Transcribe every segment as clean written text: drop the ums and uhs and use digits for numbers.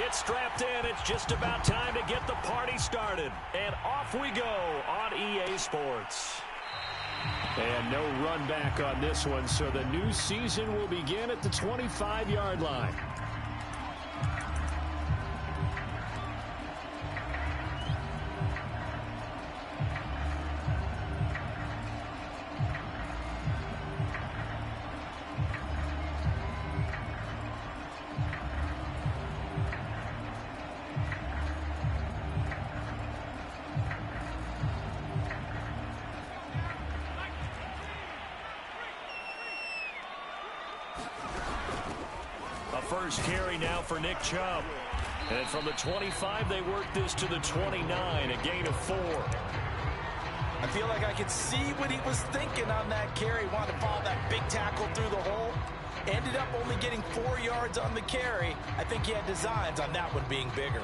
Get strapped in. It's just about time to get the party started. And off we go on EA Sports. And no run back on this one, so the new season will begin at the 25-yard line. First carry now for Nick Chubb. And from the 25, they work this to the 29, a gain of 4. I feel like I could see what he was thinking on that carry. Wanted to follow that big tackle through the hole. Ended up only getting 4 yards on the carry. I think he had designs on that one being bigger.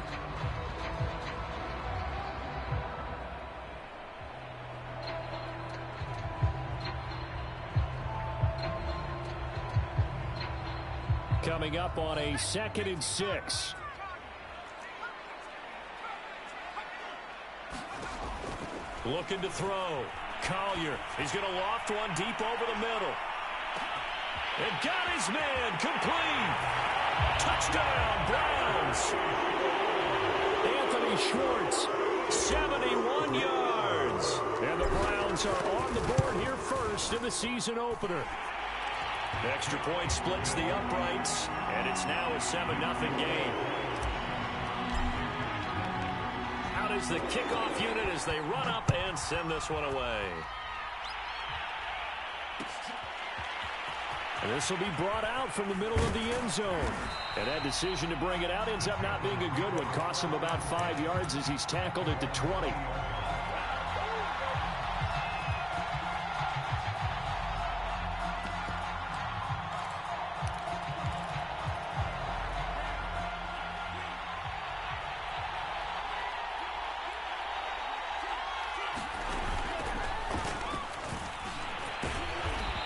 Coming up on a 2nd and 6. Looking to throw. Collier. He's going to loft one deep over the middle. And got his man complete. Touchdown, Browns. Anthony Schwartz, 71 yards. And the Browns are on the board here first in the season opener. The extra point splits the uprights, and it's now a 7-0 game. Out is the kickoff unit as they run up and send this one away. And this will be brought out from the middle of the end zone. And that decision to bring it out ends up not being a good one. Costs him about 5 yards as he's tackled at the 20.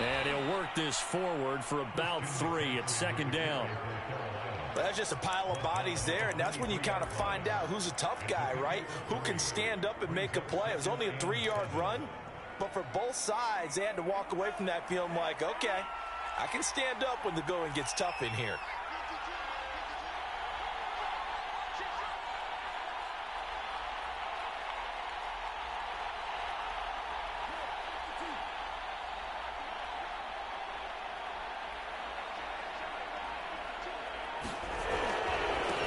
And he'll work this forward for about 3 at 2nd down. That's just a pile of bodies there, and that's when you kind of find out who's a tough guy, right? Who can stand up and make a play. It was only a 3-yard run, but for both sides, they had to walk away from that feeling like, okay, I can stand up when the going gets tough in here.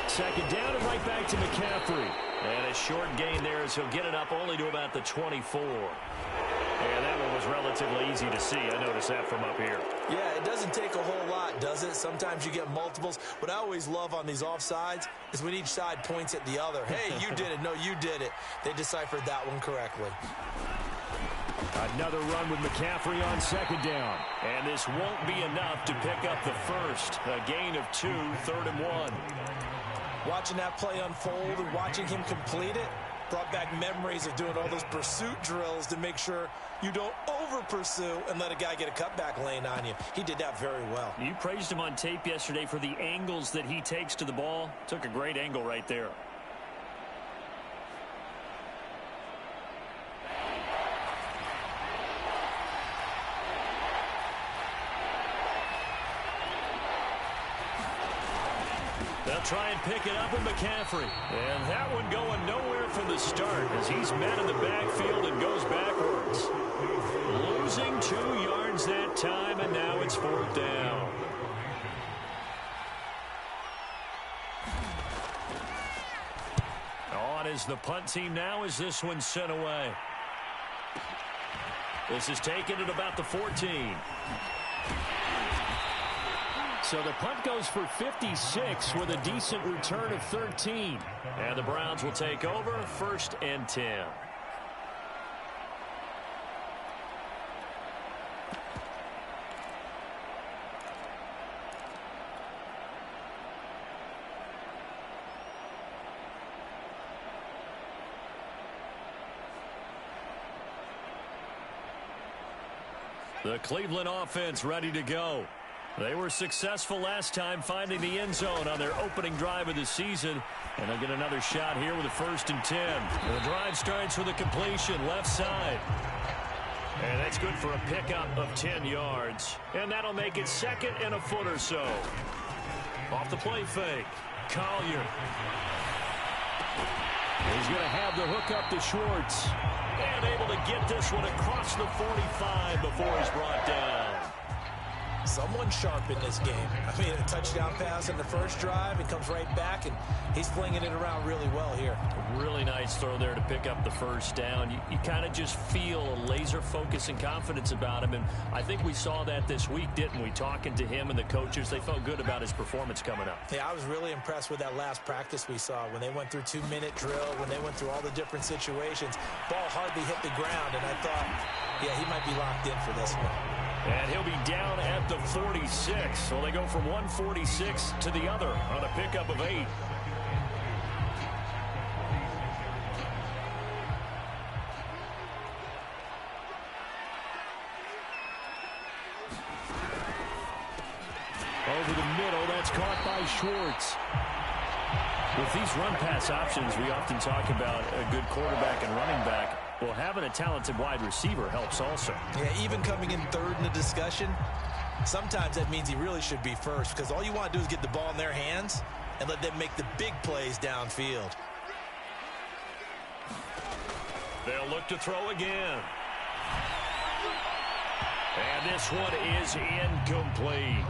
Second down and right back to McCaffrey. And a short gain there as he'll get it up only to about the 24. And that one was relatively easy to see. I noticed that from up here. Yeah, it doesn't take a whole lot, does it? Sometimes you get multiples. What I always love on these offsides is when each side points at the other. Hey, you did it. No, you did it. They deciphered that one correctly. Another run with McCaffrey on 2nd down. And this won't be enough to pick up the first. A gain of 2, 3rd and 1. Watching that play unfold and watching him complete it brought back memories of doing all those pursuit drills to make sure you don't over-pursue and let a guy get a cutback lane on you. He did that very well. You praised him on tape yesterday for the angles that he takes to the ball. Took a great angle right there. They'll try and pick it up with McCaffrey. And that one going nowhere from the start as he's met in the backfield and goes backwards. Losing 2 yards that time, and now it's 4th down. On is the punt team now as this one's sent away. This is taken at about the 14. So the punt goes for 56 with a decent return of 13. And the Browns will take over 1st and 10. The Cleveland offense ready to go. They were successful last time finding the end zone on their opening drive of the season. And they'll get another shot here with a 1st and 10. The drive starts with a completion left side. And that's good for a pickup of 10 yards. And that'll make it 2nd and a foot or so. Off the play fake. Collier. He's going to have the hook up to Schwartz. And able to get this one across the 45 before he's brought down. Someone sharp in this game. I mean, a touchdown pass in the first drive. It comes right back, and he's flinging it around really well here. A really nice throw there to pick up the 1st down. You kind of just feel a laser focus and confidence about him, and I think we saw that this week, didn't we? Talking to him and the coaches, they felt good about his performance coming up. Yeah, I was really impressed with that last practice we saw when they went through 2-minute drill, when they went through all the different situations. Ball hardly hit the ground, and I thought, yeah, he might be locked in for this one. And he'll be down at the 46. So they go from 146 to the other on a pickup of 8. Over the middle, that's caught by Schwartz. With these run-pass options, we often talk about a good quarterback and running back. Well, having a talented wide receiver helps also. Yeah, even coming in 3rd in the discussion, sometimes that means he really should be 1st, because all you want to do is get the ball in their hands and let them make the big plays downfield. They'll look to throw again. And this one is incomplete.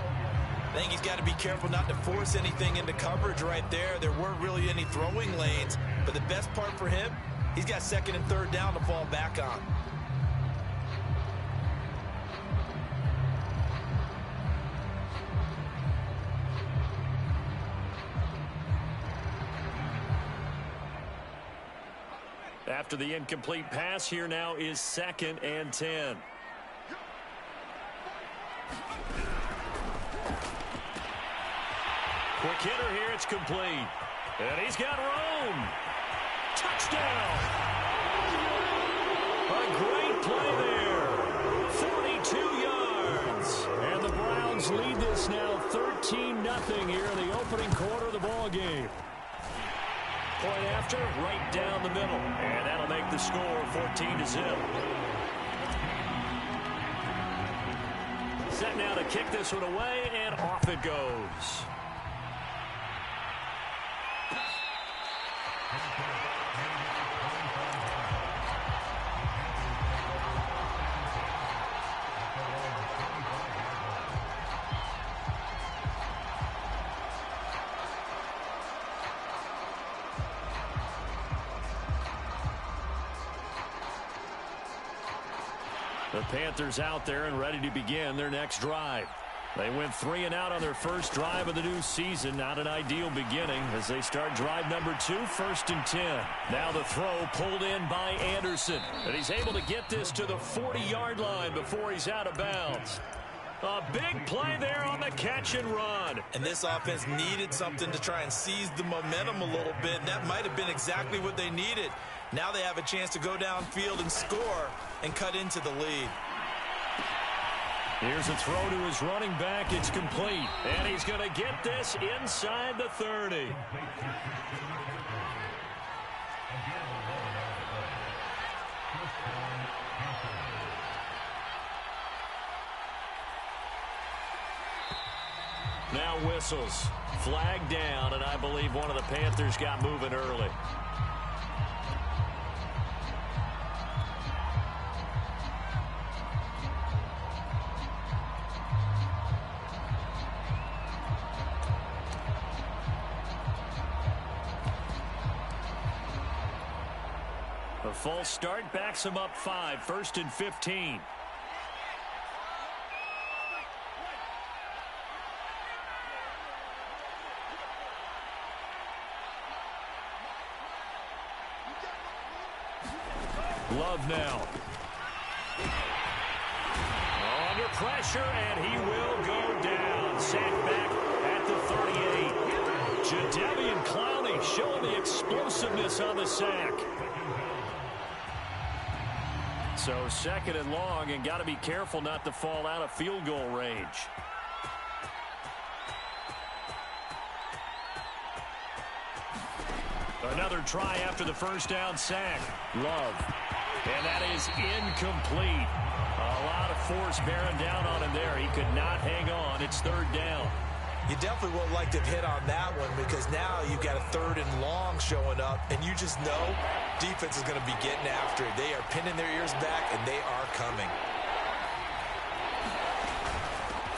I think he's got to be careful not to force anything into coverage right there. There weren't really any throwing lanes, but the best part for him, he's got 2nd and 3rd down to fall back on. After the incomplete pass, here now is 2nd and 10. Quick hitter here, it's complete. And he's got room. Touchdown! A great play there. 42 yards. And the Browns lead this now 13-0 here in the opening quarter of the ball game. Point after, right down the middle. And that'll make the score 14-0. Set now to kick this one away, and off it goes. The Panthers out there and ready to begin their next drive. They went 3 and out on their first drive of the new season. Not an ideal beginning as they start drive number 2, 1st and 10. Now the throw pulled in by Anderson. And he's able to get this to the 40-yard line before he's out of bounds. A big play there on the catch and run. And this offense needed something to try and seize the momentum a little bit. And that might have been exactly what they needed. Now they have a chance to go downfield and score and cut into the lead. Here's a throw to his running back. It's complete. And he's going to get this inside the 30. Now whistles. Flag down, and I believe one of the Panthers got moving early. A false start backs him up 5, 1st and 15. Love now. Under pressure, and he will go down. Sacked back at the 38. Jadeveon Clowney showing the explosiveness on the sack. So 2nd and long, and got to be careful not to fall out of field goal range. another try after the first down sack. Love. And that is incomplete. A lot of force bearing down on him there. He could not hang on. It's third down. You definitely would like to hit on that one because now you've got a third and long showing up, and you just know defense is going to be getting after it. They are pinning their ears back, and they are coming.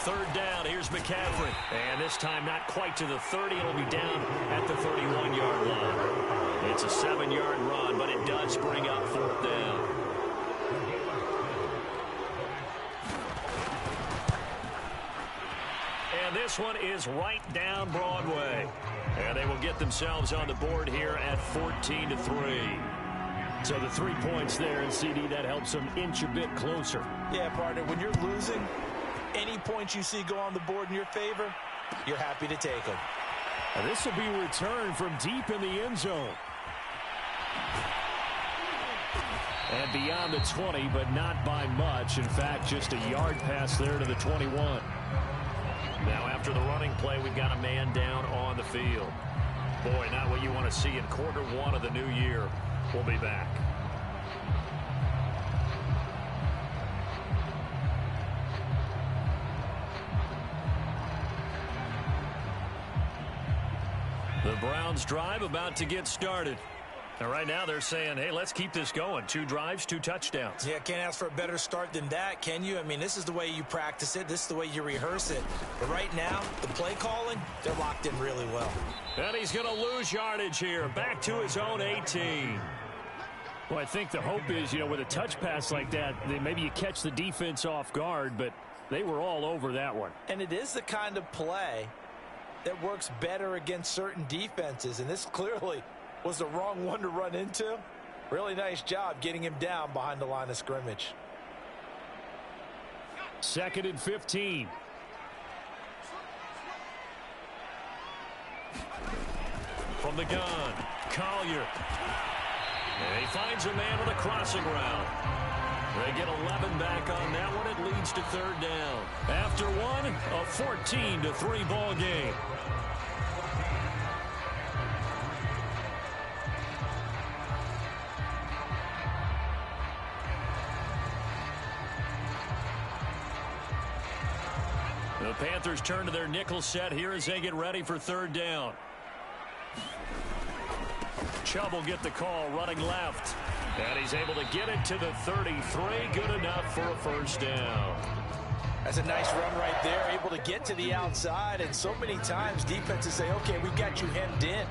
Third down, here's McCaffrey. And this time not quite to the 30. It'll be down at the 31-yard line. It's a 7-yard run, but it does bring up fourth down. And this one is right down Broadway. And they will get themselves on the board here at 14-3. So the 3 points there, and CD, that helps them inch a bit closer. Yeah, partner, when you're losing, any points you see go on the board in your favor, you're happy to take them. And this will be returned from deep in the end zone. And beyond the 20, but not by much. In fact, just a yard pass there to the 21. Now after the running play, we've got a man down on the field. Boy, not what you want to see in quarter one of the new year. We'll be back. The Browns drive about to get started. And right now they're saying, hey, let's keep this going. 2 drives, 2 touchdowns. Yeah, can't ask for a better start than that, can you? I mean, this is the way you practice it. This is the way you rehearse it. But right now, the play calling, they're locked in really well. And he's going to lose yardage here. Back to his own 18. Well, I think the hope is, with a touch pass like that, maybe you catch the defense off guard, but they were all over that one. And it is the kind of play that works better against certain defenses, and this clearly was the wrong one to run into. Really nice job getting him down behind the line of scrimmage. 2nd and 15. From the gun, Collier. And he finds a man with a crossing route. They get 11 back on that one. It leads to third down. After one, a 14-3 ball game. The Panthers turn to their nickel set here as they get ready for third down. Chubb will get the call running left. And he's able to get it to the 33. Good enough for a first down. That's a nice run right there. Able to get to the outside. And so many times defenses say, okay, we've got you hemmed in.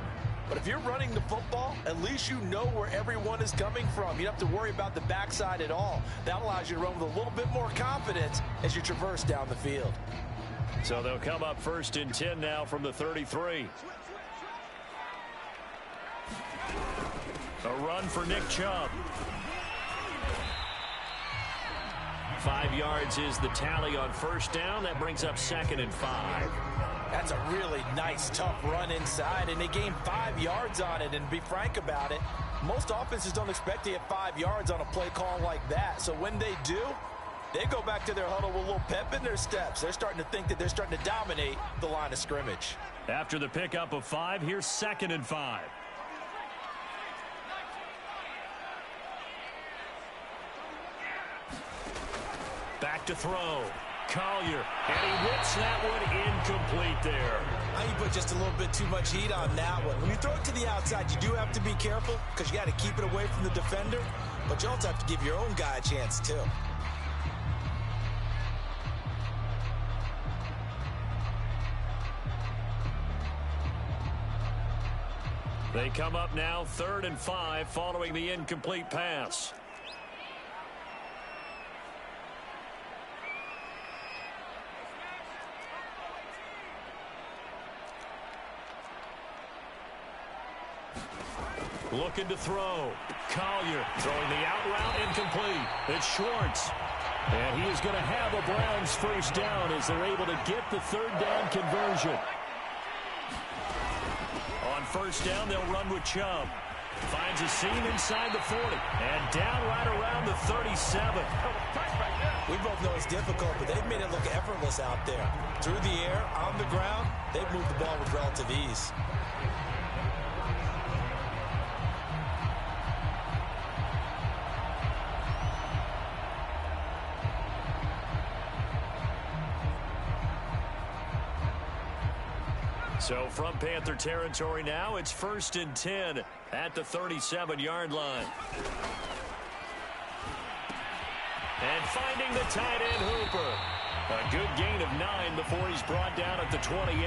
But if you're running the football, at least you know where everyone is coming from. You don't have to worry about the backside at all. That allows you to run with a little bit more confidence as you traverse down the field. So they'll come up 1st and 10 now from the 33. A run for Nick Chubb. 5 yards is the tally on first down. That brings up 2nd and 5. That's a really nice, tough run inside, and they gained 5 yards on it. And to be frank about it, most offenses don't expect to get 5 yards on a play call like that. So when they do, they go back to their huddle with a little pep in their steps. They're starting to think that they're starting to dominate the line of scrimmage. After the pickup of 5, here's 2nd and 5. Back to throw. Collier. And he whips that one incomplete there. You put just a little bit too much heat on that one. When you throw it to the outside, you do have to be careful because you got to keep it away from the defender. But you also have to give your own guy a chance, too. They come up now 3rd and 5 following the incomplete pass. Looking to throw. Collier throwing the out route incomplete. It's Schwartz. And he is going to have a Browns first down as they're able to get the third down conversion. On first down, they'll run with Chubb. Finds a seam inside the 40. And down right around the 37. We both know it's difficult, but they've made it look effortless out there. Through the air, on the ground, they've moved the ball with relative ease. So from Panther territory now, it's 1st and 10 at the 37-yard line. And finding the tight end Hooper. A good gain of 9 before he's brought down at the 28.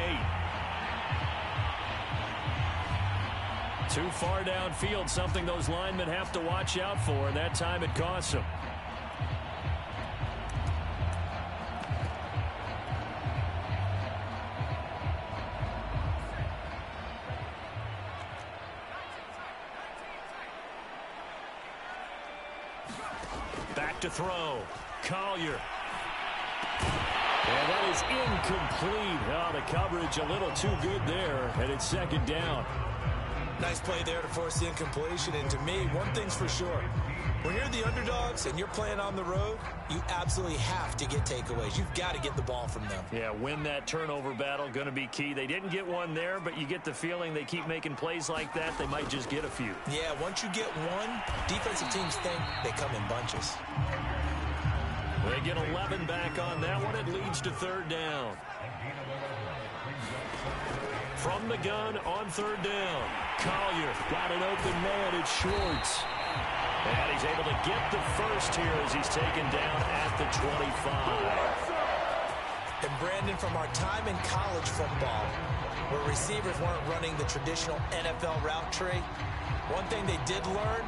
Too far downfield, something those linemen have to watch out for, and that time it costs them. Back to throw. Collier. And that is incomplete. Oh, the coverage a little too good there, and it's 2nd down. Nice play there to force the incompletion. And to me, one thing's for sure. When you're the underdogs and you're playing on the road, you absolutely have to get takeaways. You've got to get the ball from them. Yeah, win that turnover battle, going to be key. They didn't get one there, but you get the feeling they keep making plays like that, they might just get a few. Yeah, once you get one, defensive teams think they come in bunches. They get 11 back on that one. It leads to 3rd down. From the gun on 3rd down. Collier got an open man. It's Schwartz. And he's able to get the first here as he's taken down at the 25. And Brandon, from our time in college football, where receivers weren't running the traditional NFL route tree, one thing they did learn,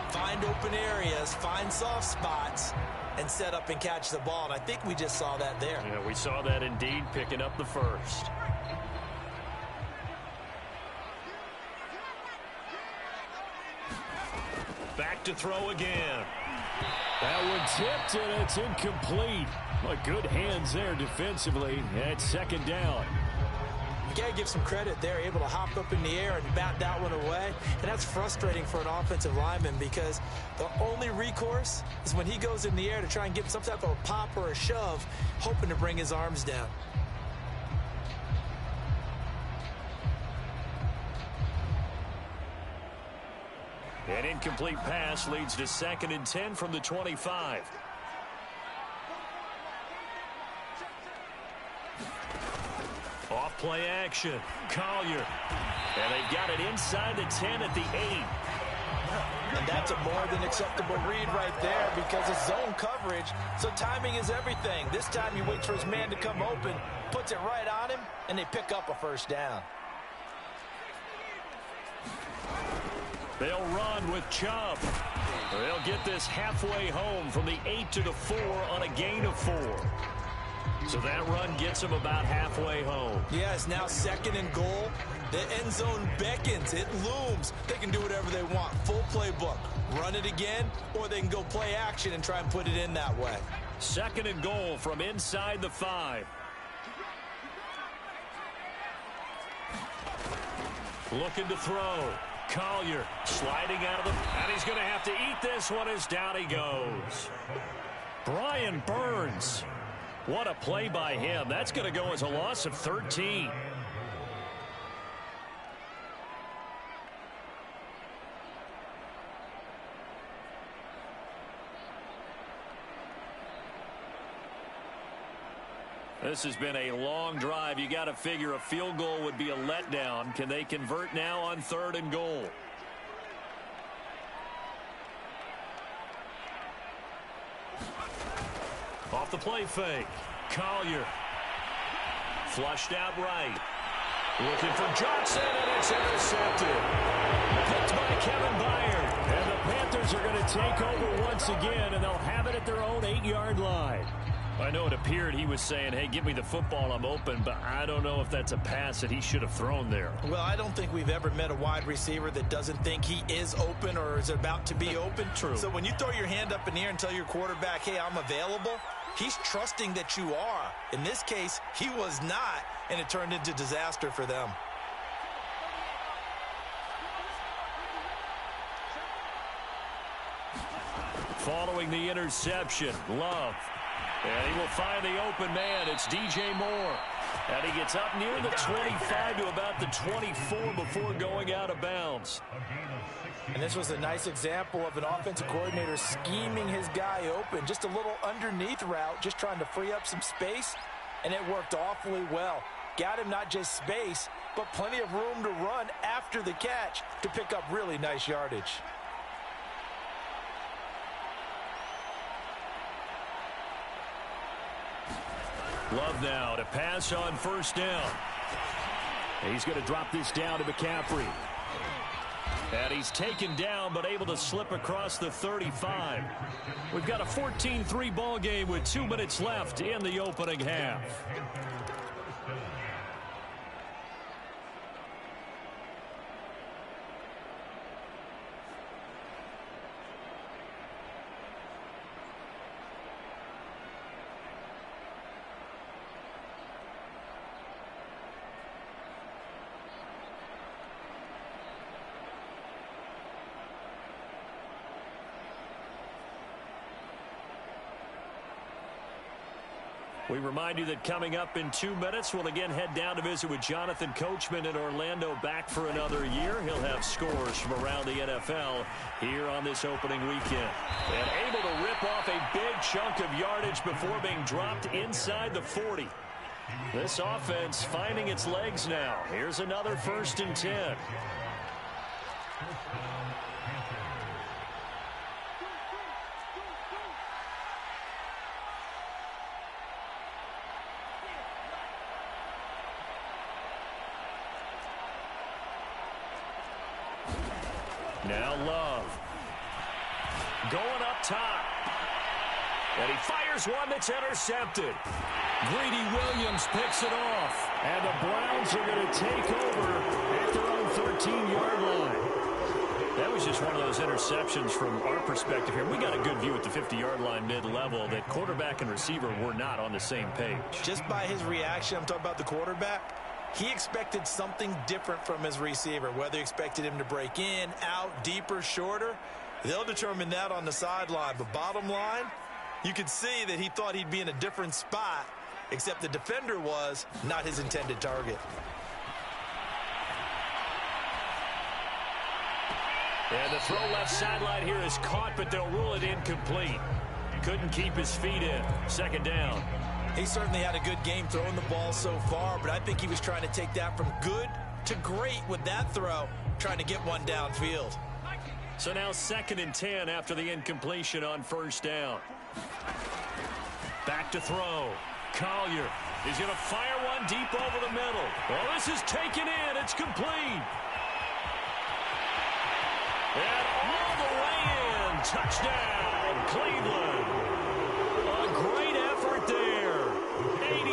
find open areas, find soft spots, and set up and catch the ball. And I think we just saw that there. Yeah, we saw that indeed, picking up the first. Back to throw again. That one tipped, and it's incomplete. But good hands there defensively at 2nd down. You got to give some credit there, able to hop up in the air and bat that one away. And that's frustrating for an offensive lineman because the only recourse is when he goes in the air to try and get some type of a pop or a shove, hoping to bring his arms down. An incomplete pass leads to 2nd and 10 from the 25. Off play action. Collier. And they've got it inside the 10 at the 8. And that's a more than acceptable read right there because it's zone coverage, so timing is everything. This time he waits for his man to come open, puts it right on him, and they pick up a 1st down. They'll run with Chubb. They'll get this halfway home from the 8 to the 4 on a gain of 4. So that run gets them about halfway home. Yeah, it's now 2nd and goal. The end zone beckons. It looms. They can do whatever they want. Full playbook. Run it again, or they can go play action and try and put it in that way. 2nd and goal from inside the 5. Looking to throw. Collier sliding out of the... And he's going to have to eat this one as down he goes. Brian Burns. What a play by him. That's going to go as a loss of 13. This has been a long drive. You got to figure a field goal would be a letdown. Can they convert now on 3rd and goal? Off the play fake. Collier. Flushed out right. Looking for Johnson, and it's intercepted. Picked by Kevin Byard. And the Panthers are going to take over once again, and they'll have it at their own 8-yard line. I know it appeared he was saying, hey, give me the football, I'm open, but I don't know if that's a pass that he should have thrown there. Well, I don't think we've ever met a wide receiver that doesn't think he is open or is about to be open. True. So when you throw your hand up in the air and tell your quarterback, hey, I'm available, he's trusting that you are. In this case, he was not, and it turned into disaster for them. Following the interception, Love. And he will find the open man. It's DJ Moore. And he gets up near the 25 to about the 24 before going out of bounds. And this was a nice example of an offensive coordinator scheming his guy open. Just a little underneath route, just trying to free up some space. And it worked awfully well. got him not just space, but plenty of room to run after the catch to pick up really nice yardage. Love now to pass on first down. He's going to drop this down to McCaffrey. And he's taken down, but able to slip across the 35. We've got a 14-3 ball game with 2 minutes left in the opening half. We remind you that coming up in 2 minutes, we'll again head down to visit with Jonathan Coachman in Orlando, back for another year. He'll have scores from around the NFL here on this opening weekend. And able to rip off a big chunk of yardage before being dropped inside the 40. This offense finding its legs now. Here's another 1st and 10. Now Love. Going up top. And he fires one that's intercepted. Greedy Williams picks it off. And the Browns are going to take over at their own 13-yard line. That was just one of those interceptions from our perspective here. We got a good view at the 50-yard line mid-level that quarterback and receiver were not on the same page. Just by his reaction, I'm talking about the quarterback, he expected something different from his receiver. Whether he expected him to break in, out, deeper, shorter, they'll determine that on the sideline. But bottom line, you could see that he thought he'd be in a different spot, except the defender was not his intended target. And the throw left sideline here is caught, but they'll rule it incomplete. Couldn't keep his feet in. 2nd down. He certainly had a good game throwing the ball so far, but I think he was trying to take that from good to great with that throw, trying to get one downfield. So now 2nd and 10 after the incompletion on 1st down. Back to throw. Collier is going to fire one deep over the middle. Oh, this is taken in. It's complete. And all the way in. Touchdown, Cleveland. A great effort there.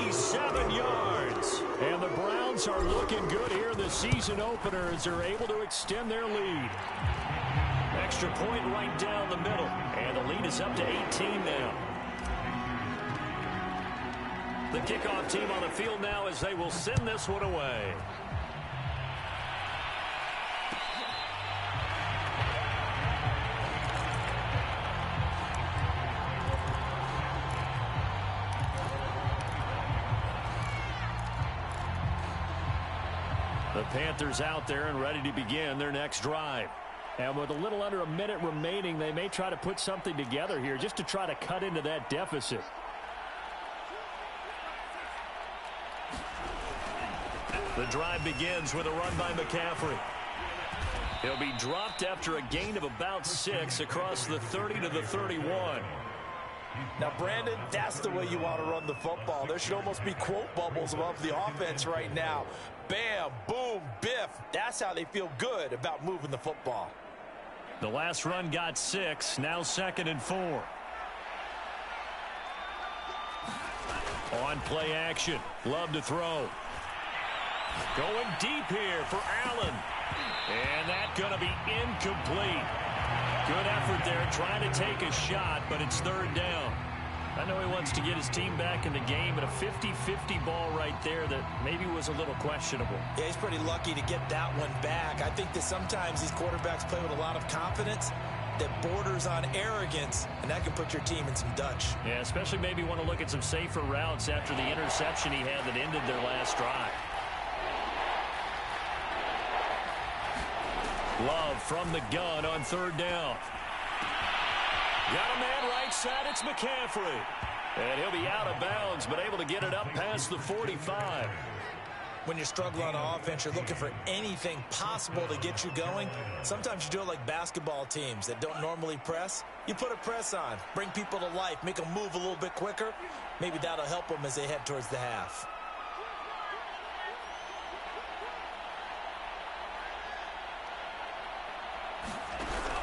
87 yards. And the Browns are looking good here in the season opener as they're able to extend their lead. Extra point right down the middle. And the lead is up to 18 now. The kickoff team on the field now as they will send this one away. The Panthers out there and ready to begin their next drive. And with a little under a minute remaining, they may try to put something together here just to try to cut into that deficit. The drive begins with a run by McCaffrey. He'll be dropped after a gain of about 6 across the 30 to the 31. Now, Brandon, that's the way you want to run the football. There should almost be quote bubbles above the offense right now. Bam, boom, biff. That's how they feel good about moving the football. The last run got 6. Now 2nd and 4. On play action. Love to throw. Going deep here for Allen. And that's going to be incomplete. Good effort there trying to take a shot, but it's 3rd down. I know he wants to get his team back in the game, but a 50-50 ball right there that maybe was a little questionable. Yeah, he's pretty lucky to get that one back. I think that sometimes these quarterbacks play with a lot of confidence that borders on arrogance, and that can put your team in some Dutch. Yeah, especially maybe want to look at some safer routes after the interception he had that ended their last drive. Love from the gun on 3rd down. Got a man right side, it's McCaffrey. And he'll be out of bounds, but able to get it up past the 45. When you're struggling on offense, you're looking for anything possible to get you going. Sometimes you do it like basketball teams that don't normally press. You put a press on, bring people to life, make them move a little bit quicker. Maybe that'll help them as they head towards the half.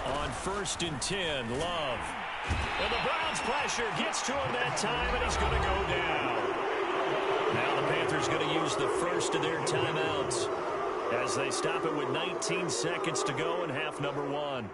On 1st and 10, Love. And the Browns' pressure gets to him that time, and he's going to go down. Now the Panthers going to use the first of their timeouts as they stop it with 19 seconds to go in half number 1.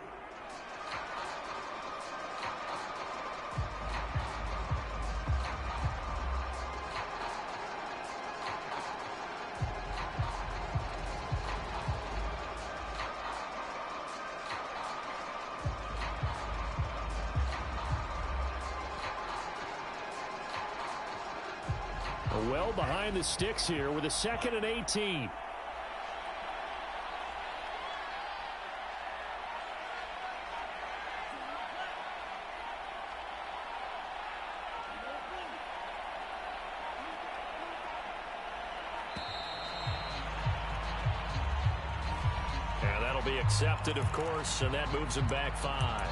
Well behind the sticks here with a 2nd and 18. And that'll be accepted, of course, and that moves him back 5.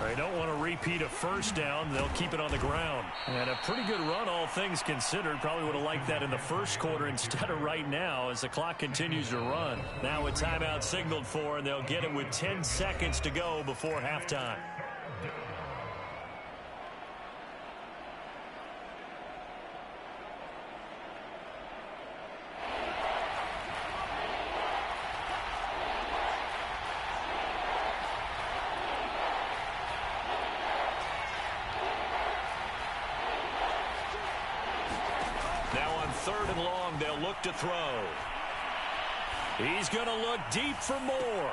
They don't want to repeat a first down. They'll keep it on the ground. And a pretty good run, all things considered. Probably would have liked that in the first quarter instead of right now as the clock continues to run. Now a timeout signaled for, and they'll get it with 10 seconds to go before halftime. Now on 3rd and long, they'll look to throw. He's going to look deep for more.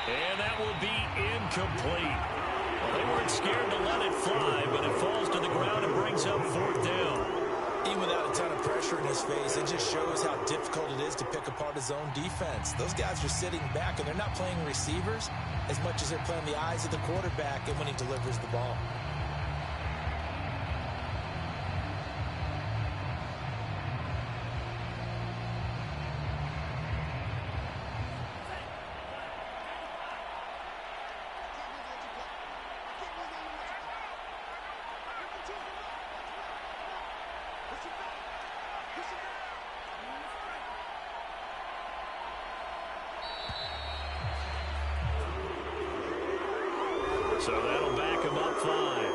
And that will be incomplete. Well, they weren't scared to let it fly, but it falls to the ground and brings up 4th down. Even without a ton of pressure in his face, it just shows how difficult it is to pick apart his own defense. Those guys are sitting back, and they're not playing receivers as much as they're playing the eyes of the quarterback and when he delivers the ball. So that'll back him up 5.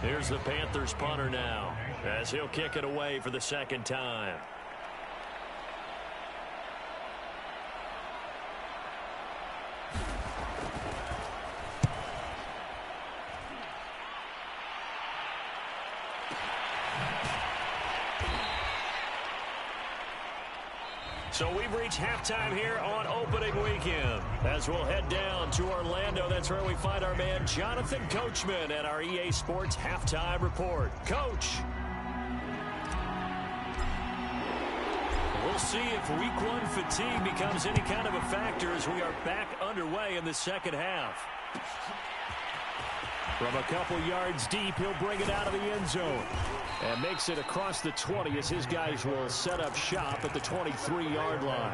Here's the Panthers punter now as he'll kick it away for the 2nd time. So we've reached halftime here on opening weekend. As we'll head down to Orlando, that's where we find our man Jonathan Coachman at our EA Sports Halftime Report. Coach. We'll see if week 1 fatigue becomes any kind of a factor as we are back underway in the second half. From a couple yards deep, he'll bring it out of the end zone. And makes it across the 20 as his guys will set up shop at the 23-yard line.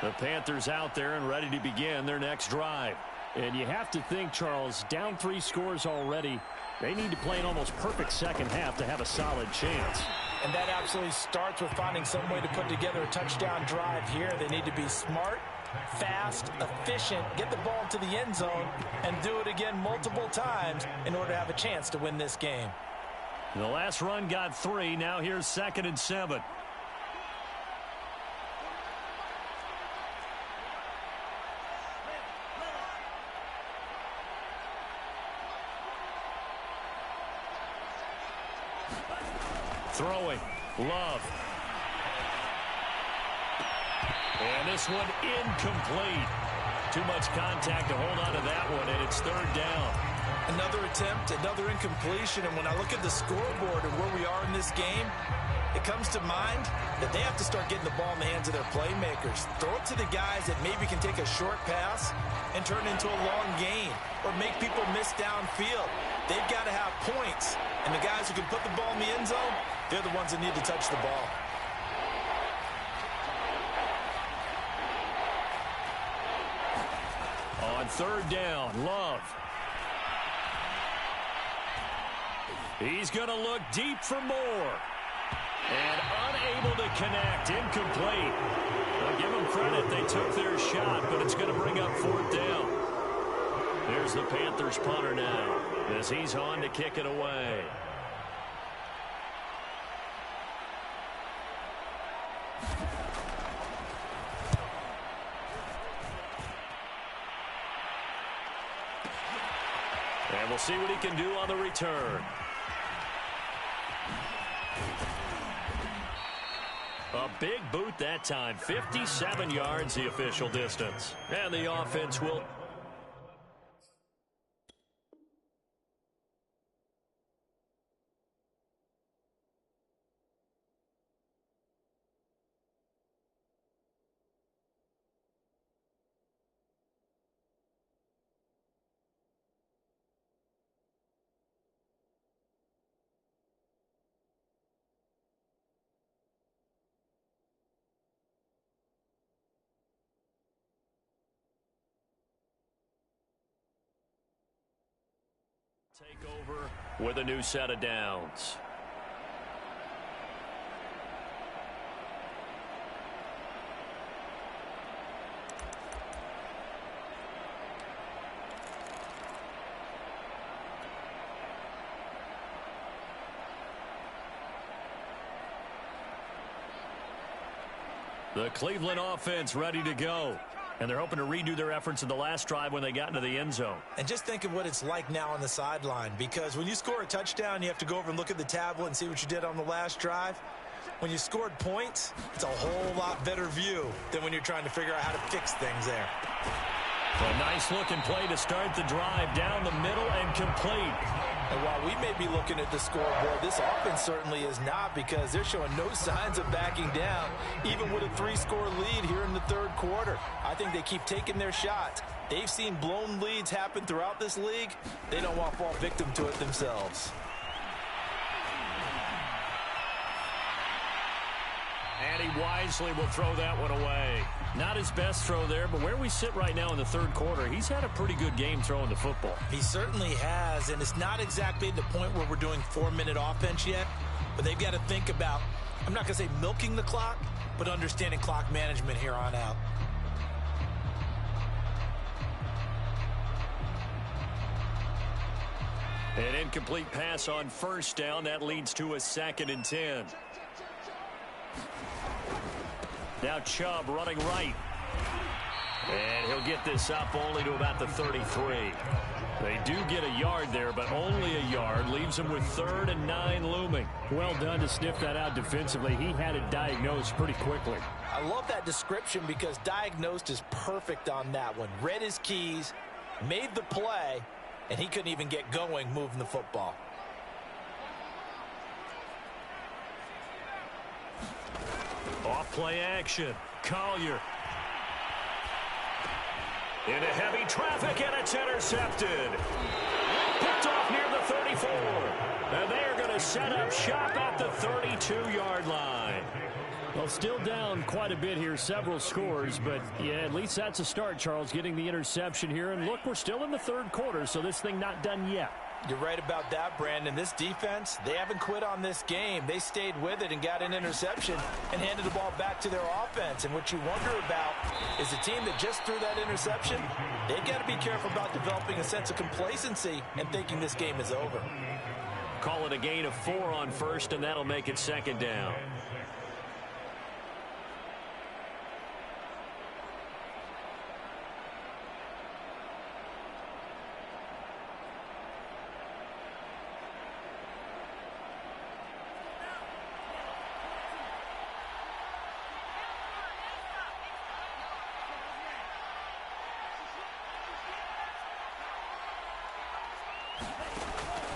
The Panthers out there and ready to begin their next drive. And you have to think, Charles, down 3 scores already. They need to play an almost perfect second half to have a solid chance. And that absolutely starts with finding some way to put together a touchdown drive here. They need to be smart, fast, efficient, get the ball to the end zone, and do it again multiple times in order to have a chance to win this game. The last run got 3. Now here's 2nd and 7. Throwing. Love. And this one incomplete. Too much contact to hold on to that one, and it's third down. Another attempt, another incompletion, and when I look at the scoreboard and where we are in this game, it comes to mind that they have to start getting the ball in the hands of their playmakers. Throw it to the guys that maybe can take a short pass and turn it into a long gain or make people miss downfield. They've got to have points, and the guys who can put the ball in the end zone, they're the ones that need to touch the ball. On third down, Love. He's going to look deep for more. And unable to connect. Incomplete. I'll give them credit. They took their shot, but it's going to bring up fourth down. There's the Panthers punter now as he's on to kick it away. And we'll see what he can do on the return. A big boot that time. 57 yards the official distance. And the offense will... take over with a new set of downs. The Cleveland offense ready to go. And they're hoping to redo their efforts in the last drive when they got into the end zone. And just think of what it's like now on the sideline, because when you score a touchdown, you have to go over and look at the tablet and see what you did on the last drive. When you scored points, it's a whole lot better view than when you're trying to figure out how to fix things there. A nice-looking play to start the drive down the middle and complete. And while we may be looking at the scoreboard, this offense certainly is not, because they're showing no signs of backing down, even with a 3-score lead here in the third quarter. I think they keep taking their shots. They've seen blown leads happen throughout this league. They don't want to fall victim to it themselves. And he wisely will throw that one away. Not his best throw there, but where we sit right now in the third quarter, he's had a pretty good game throwing the football. He certainly has, and it's not exactly the point where we're doing 4-minute offense yet, but they've got to think about, I'm not going to say milking the clock, but understanding clock management here on out. An incomplete pass on first down. That leads to a 2nd and 10. Now Chubb running right. And he'll get this up only to about the 33. They do get a yard there, but only a yard. Leaves him with 3rd and 9 looming. Well done to sniff that out defensively. He had it diagnosed pretty quickly. I love that description, because diagnosed is perfect on that one. Read his keys, made the play, and he couldn't even get going moving the football. Off play action. Collier. Into heavy traffic, and it's intercepted. Picked off near the 34. And they are going to set up shop at the 32-yard line. Well, still down quite a bit here, several scores, but yeah, at least that's a start, Charles, getting the interception here. And look, we're still in the third quarter, so this thing not done yet. You're right about that, Brandon. This defense, they haven't quit on this game. They stayed with it and got an interception and handed the ball back to their offense. And what you wonder about is a team that just threw that interception, they've got to be careful about developing a sense of complacency and thinking this game is over. Call it a gain of 4 on first, and that'll make it 2nd down.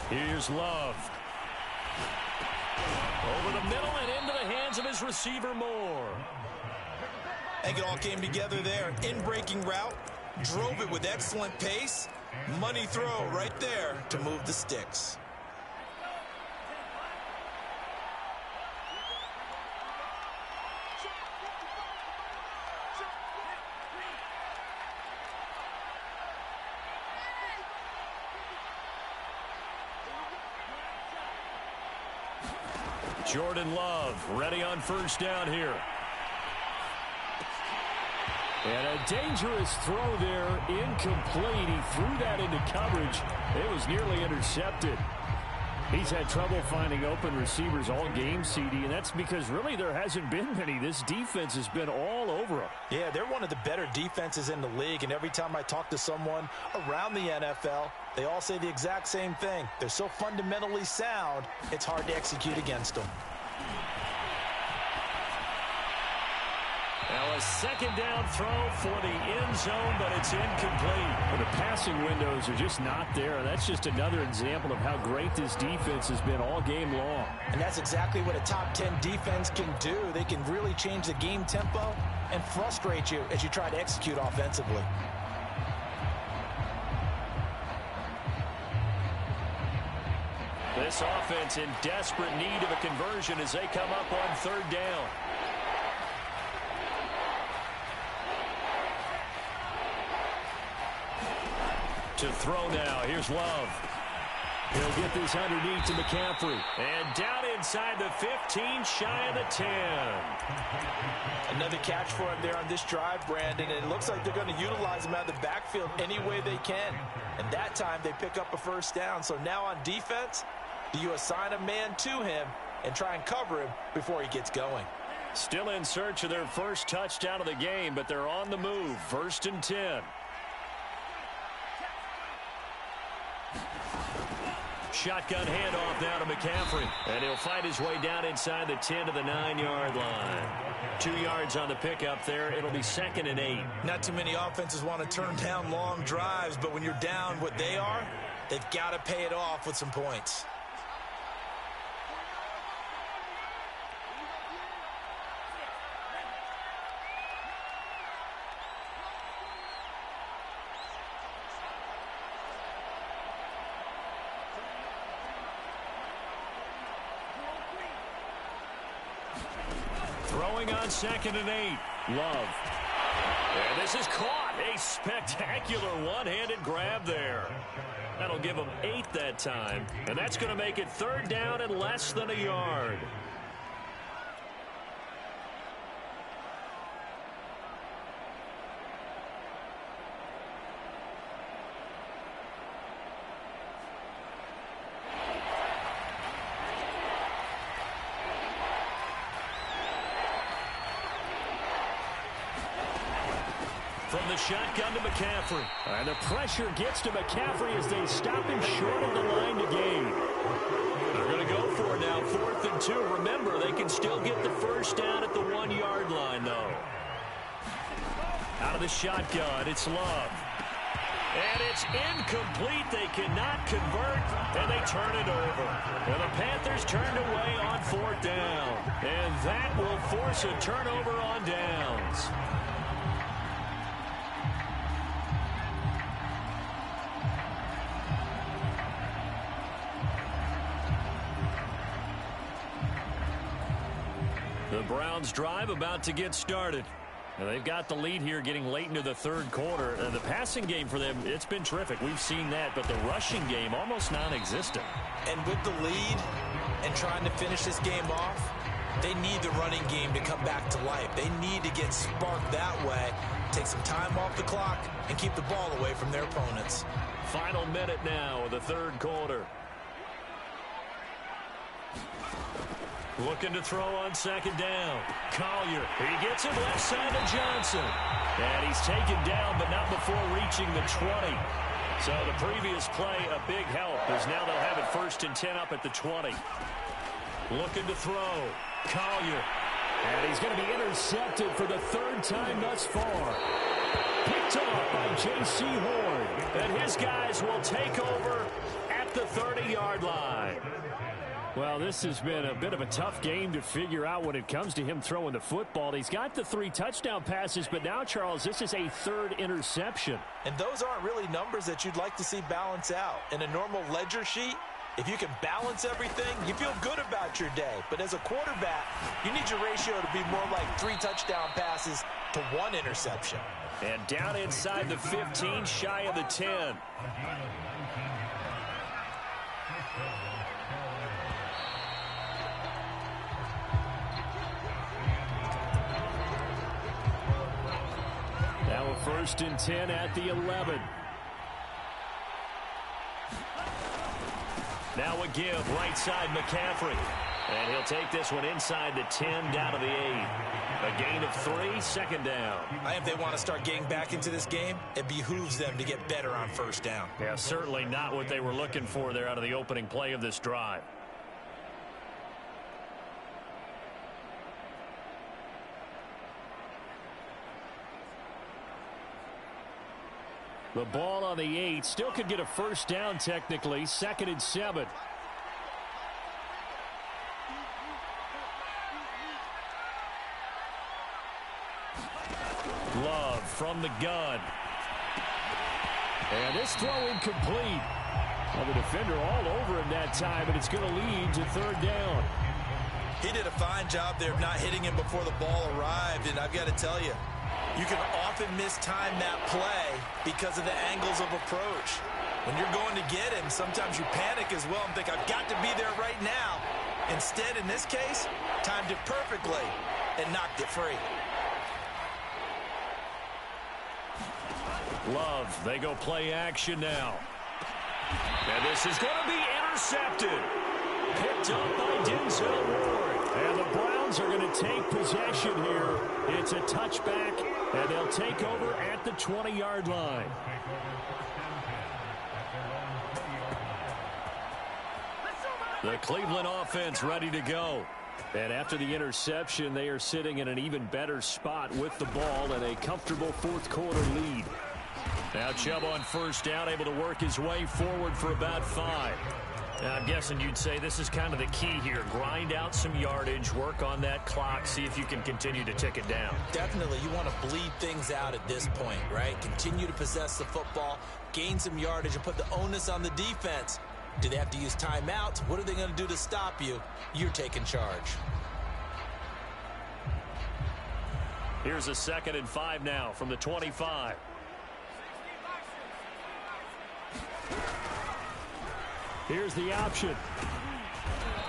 Here's Love. Over the middle and into the hands of his receiver, Moore. I think it all came together there. In-breaking route, drove it with excellent pace. Money throw right there to move the sticks. Jordan Love ready on first down here. And a dangerous throw there, incomplete. He threw that into coverage. It was nearly intercepted. He's had trouble finding open receivers all game, CD, and that's because really there hasn't been many. This defense has been all over him. Yeah, they're one of the better defenses in the league, and every time I talk to someone around the NFL, they all say the exact same thing. They're so fundamentally sound, it's hard to execute against them. Now a second down throw for the end zone, but it's incomplete. Well, the passing windows are just not there. That's just another example of how great this defense has been all game long. And that's exactly what a top 10 defense can do. They can really change the game tempo and frustrate you as you try to execute offensively. This offense in desperate need of a conversion as they come up on third down. To throw now. Here's Love. He'll get this underneath to McCaffrey. And down inside the 15, shy of the 10. Another catch for him there on this drive, Brandon. And it looks like they're going to utilize him out of the backfield any way they can. And that time they pick up a first down. So now on defense, do you assign a man to him and try and cover him before he gets going? Still in search of their first touchdown of the game, but they're on the move. 1st and 10. Shotgun handoff now to McCaffrey. And he'll fight his way down inside the 10 to the 9-yard line. 2 yards on the pickup there. It'll be 2nd and 8. Not too many offenses want to turn down long drives, but when you're down what they are, they've got to pay it off with some points. Throwing on 2nd and 8. Love. And this is caught. A spectacular one-handed grab there. That'll give him 8 that time. And that's going to make it 3rd down and less than a yard. From the shotgun to McCaffrey. And the pressure gets to McCaffrey as they stop him short of the line to gain. They're going to go for it now, 4th and 2. Remember, they can still get the first down at the 1-yard line, though. Out of the shotgun, it's Love. And it's incomplete. They cannot convert, and they turn it over. And the Panthers turned away on 4th down. And that will force a turnover on downs. The Browns drive about to get started. And they've got the lead here getting late into the 3rd quarter. The passing game for them, it's been terrific. We've seen that, but the rushing game almost non-existent. And with the lead and trying to finish this game off, they need the running game to come back to life. They need to get sparked that way, take some time off the clock, and keep the ball away from their opponents. Final minute now of the 3rd quarter. Looking to throw on 2nd down. Collier, he gets it left side to Johnson. And he's taken down, but not before reaching the 20. So the previous play, a big help, as now they'll have it 1st and 10 up at the 20. Looking to throw. Collier. And he's going to be intercepted for the 3rd time thus far. Picked off by J.C. Horn. And his guys will take over at the 30-yard line. Well, this has been a bit of a tough game to figure out when it comes to him throwing the football. He's got the 3 touchdown passes, but now, Charles, this is a 3rd interception. And those aren't really numbers that you'd like to see balance out. In a normal ledger sheet, if you can balance everything, you feel good about your day. But as a quarterback, you need your ratio to be more like 3 touchdown passes to 1 interception. And down inside the 15, shy of the 10. Now a 1st and 10 at the 11. Now a give, right side McCaffrey. And he'll take this one inside the 10, down to the 8. A gain of 3, 2nd down. If they want to start getting back into this game, it behooves them to get better on 1st down. Yeah, certainly not what they were looking for there out of the opening play of this drive. The ball on the 8. Still could get a 1st down technically. 2nd and 7. Love from the gun. And this throw incomplete. Well, the defender all over him that time, and it's going to lead to 3rd down. He did a fine job there of not hitting him before the ball arrived, and I've got to tell you, you can often mistime that play because of the angles of approach. When you're going to get him, sometimes you panic as well and think, I've got to be there right now. Instead, in this case, timed it perfectly and knocked it free. Love, they go play action now. And this is going to be intercepted. Picked up by Denzel Ward. And the Browns are going to take possession here. It's a touchback, and they'll take over at the 20-yard line. The Cleveland offense ready to go. And after the interception, they are sitting in an even better spot with the ball and a comfortable 4th quarter lead. Now Chubb on 1st down, able to work his way forward for about 5. Now, I'm guessing you'd say this is kind of the key here. Grind out some yardage, work on that clock, see if you can continue to tick it down. Definitely. You want to bleed things out at this point, right? Continue to possess the football, gain some yardage, and put the onus on the defense. Do they have to use timeouts? What are they going to do to stop you? You're taking charge. Here's a 2nd and 5 now from the 25. Here's the option.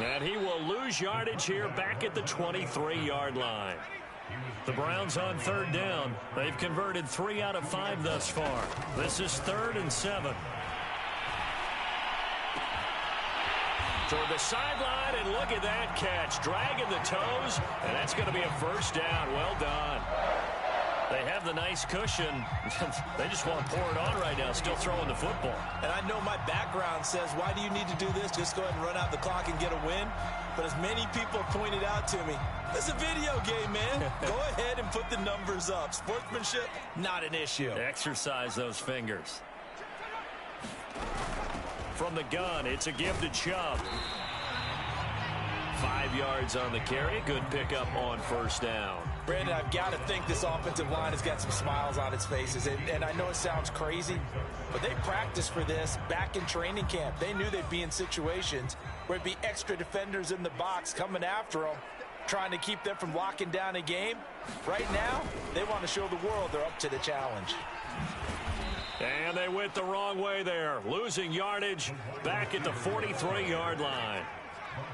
And he will lose yardage here back at the 23-yard line. The Browns on 3rd down. They've converted 3 out of 5 thus far. This is 3rd and 7. Toward the sideline, and look at that catch. Dragging the toes, and that's going to be a 1st down. Well done. They have the nice cushion. They just want to pour it on right now, still throwing the football. And I know my background says, why do you need to do this? Just go ahead and run out the clock and get a win. But as many people pointed out to me, it's a video game, man. Go ahead and put the numbers up. Sportsmanship, not an issue. Exercise those fingers. From the gun, it's a give to Chubb. 5 yards on the carry. Good pickup on 1st down. Brandon, I've got to think this offensive line has got some smiles on its faces. And I know it sounds crazy, but they practiced for this back in training camp. They knew they'd be in situations where it'd be extra defenders in the box coming after them, trying to keep them from locking down a game. Right now, they want to show the world they're up to the challenge. And they went the wrong way there, losing yardage back at the 43-yard line.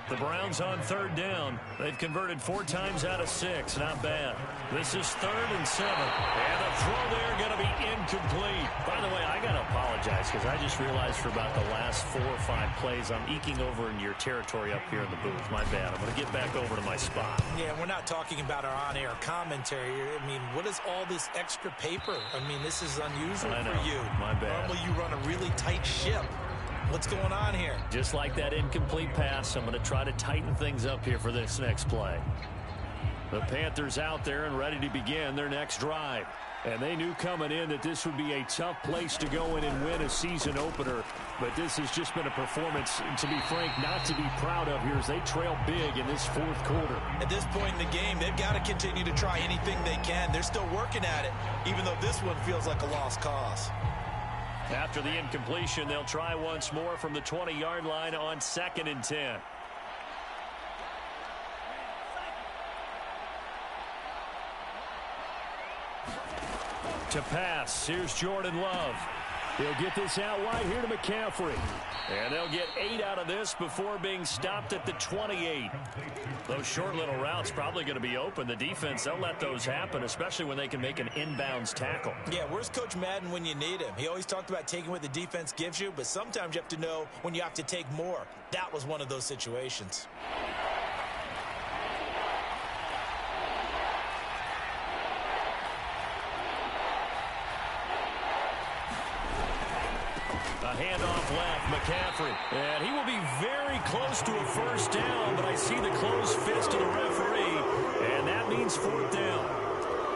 The Browns on 3rd down. They've converted 4 times out of 6. Not bad. This is 3rd and 7. And the throw there going to be incomplete. By the way, I got to apologize because I just realized for about the last 4 or 5 plays I'm eking over into your territory up here in the booth. My bad. I'm going to get back over to my spot. Yeah, we're not talking about our on-air commentary. I mean, what is all this extra paper? I mean, this is unusual for you. My bad. Normally you run a really tight ship. What's going on here? Just like that incomplete pass, I'm going to try to tighten things up here for this next play. The Panthers out there and ready to begin their next drive. And they knew coming in that this would be a tough place to go in and win a season opener. But this has just been a performance, to be frank, not to be proud of here as they trail big in this fourth quarter. At this point in the game, they've got to continue to try anything they can. They're still working at it, even though this one feels like a lost cause. After the incompletion, they'll try once more from the 20-yard line on 2nd and 10. To pass, here's Jordan Love. He'll get this out wide here to McCaffrey. And they'll get 8 out of this before being stopped at the 28. Those short little routes probably going to be open. The defense, they'll let those happen, especially when they can make an inbounds tackle. Yeah, where's Coach Madden when you need him? He always talked about taking what the defense gives you, but sometimes you have to know when you have to take more. That was one of those situations. A handoff left, McCaffrey. And he will be very close to a first down, but I see the closed fist of the referee, and that means 4th down.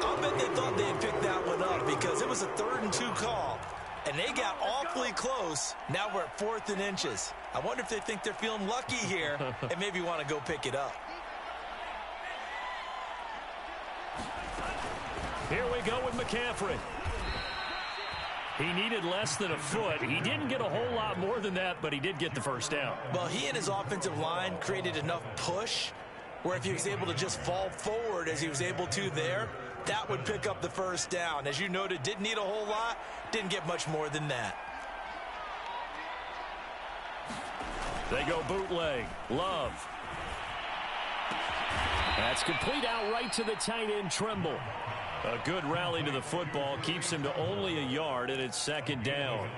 I'll bet they thought they had picked that one up because it was a 3rd and 2 call, and they got awfully close. Now we're at 4th and inches. I wonder if they think they're feeling lucky here and maybe want to go pick it up. Here we go with McCaffrey. He needed less than a foot. He didn't get a whole lot more than that, but he did get the first down. Well, he and his offensive line created enough push where if he was able to just fall forward as he was able to there, that would pick up the first down. As you noted, didn't need a whole lot, didn't get much more than that. They go bootleg. Love. That's complete out right to the tight end, Trimble. A good rally to the football keeps him to only a yard, and it's 2nd down.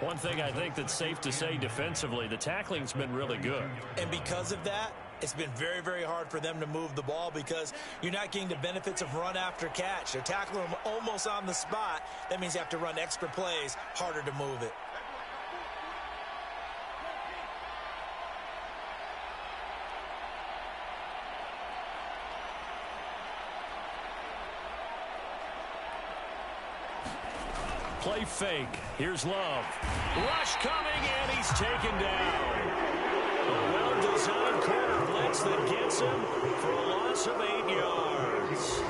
One thing I think that's safe to say defensively, the tackling's been really good. And because of that, it's been very, very hard for them to move the ball because you're not getting the benefits of run after catch. They're tackling them almost on the spot. That means you have to run extra plays, harder to move it. Play fake. Here's Love. Rush coming, and he's taken down. A well-designed corner blitz that gets him for a loss of 8 yards.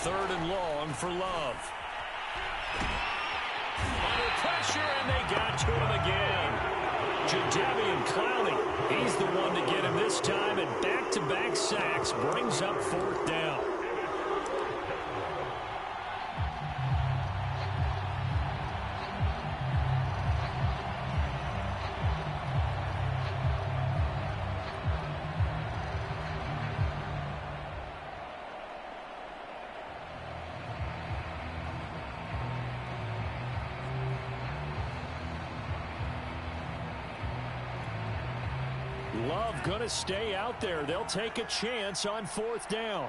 Third and long for Love. Under pressure, and they got to him again. Jadeveon Clowney, he's the one to get him this time, and back-to-back sacks brings up 4th down. Love going to stay out there. They'll take a chance on 4th down.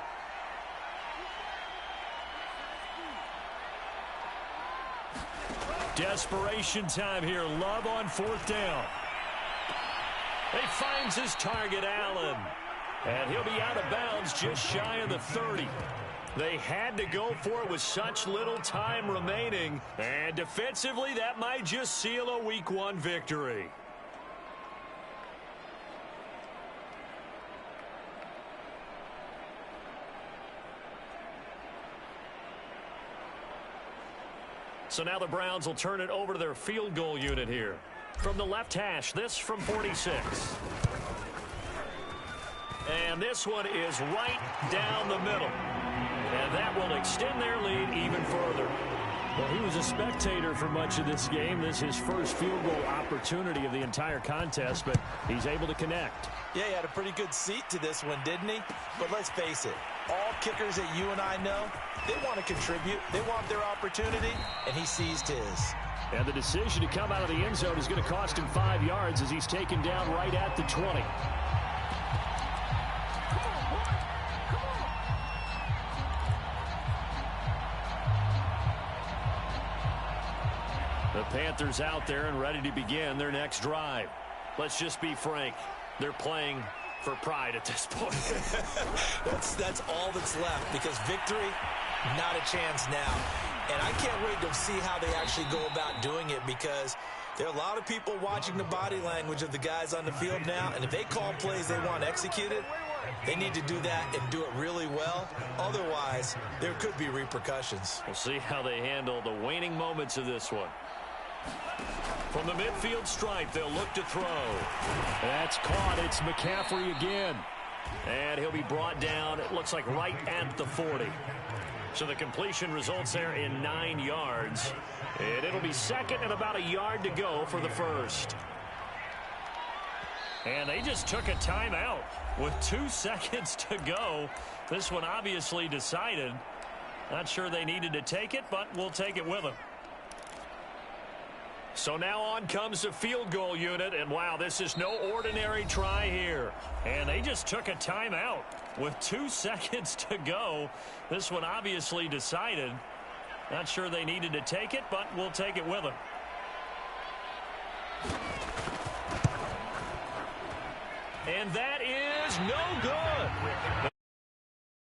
Desperation time here. Love on 4th down. He finds his target, Allen. And he'll be out of bounds just shy of the 30. They had to go for it with such little time remaining. And defensively, that might just seal a Week 1 victory. So now the Browns will turn it over to their field goal unit here. From the left hash, this from 46. And this one is right down the middle. And that will extend their lead even further. Well, he was a spectator for much of this game. This is his first field goal opportunity of the entire contest, but he's able to connect. Yeah, he had a pretty good seat to this one, didn't he? But let's face it, all kickers that you and I know, they want to contribute. They want their opportunity, and he seized his. And the decision to come out of the end zone is going to cost him 5 yards as he's taken down right at the 20. Panthers out there and ready to begin their next drive. Let's just be frank. They're playing for pride at this point. That's all that's left, because victory, not a chance now. And I can't wait to see how they actually go about doing it, because there are a lot of people watching the body language of the guys on the field now, and if they call plays they want executed, they need to do that and do it really well. Otherwise, there could be repercussions. We'll see how they handle the waning moments of this one. From the midfield stripe, they'll look to throw. That's caught. It's McCaffrey again. And he'll be brought down, it looks like right at the 40. So the completion results there in 9 yards. And it'll be second and about a yard to go for the first. And they just took a timeout with 2 seconds to go. This one obviously decided. Not sure they needed to take it, but we'll take it with them. So now on comes the field goal unit, and wow, this is no ordinary try here. And they just took a timeout with 2 seconds to go. This one obviously decided. Not sure they needed to take it, but we'll take it with them. And that is no good.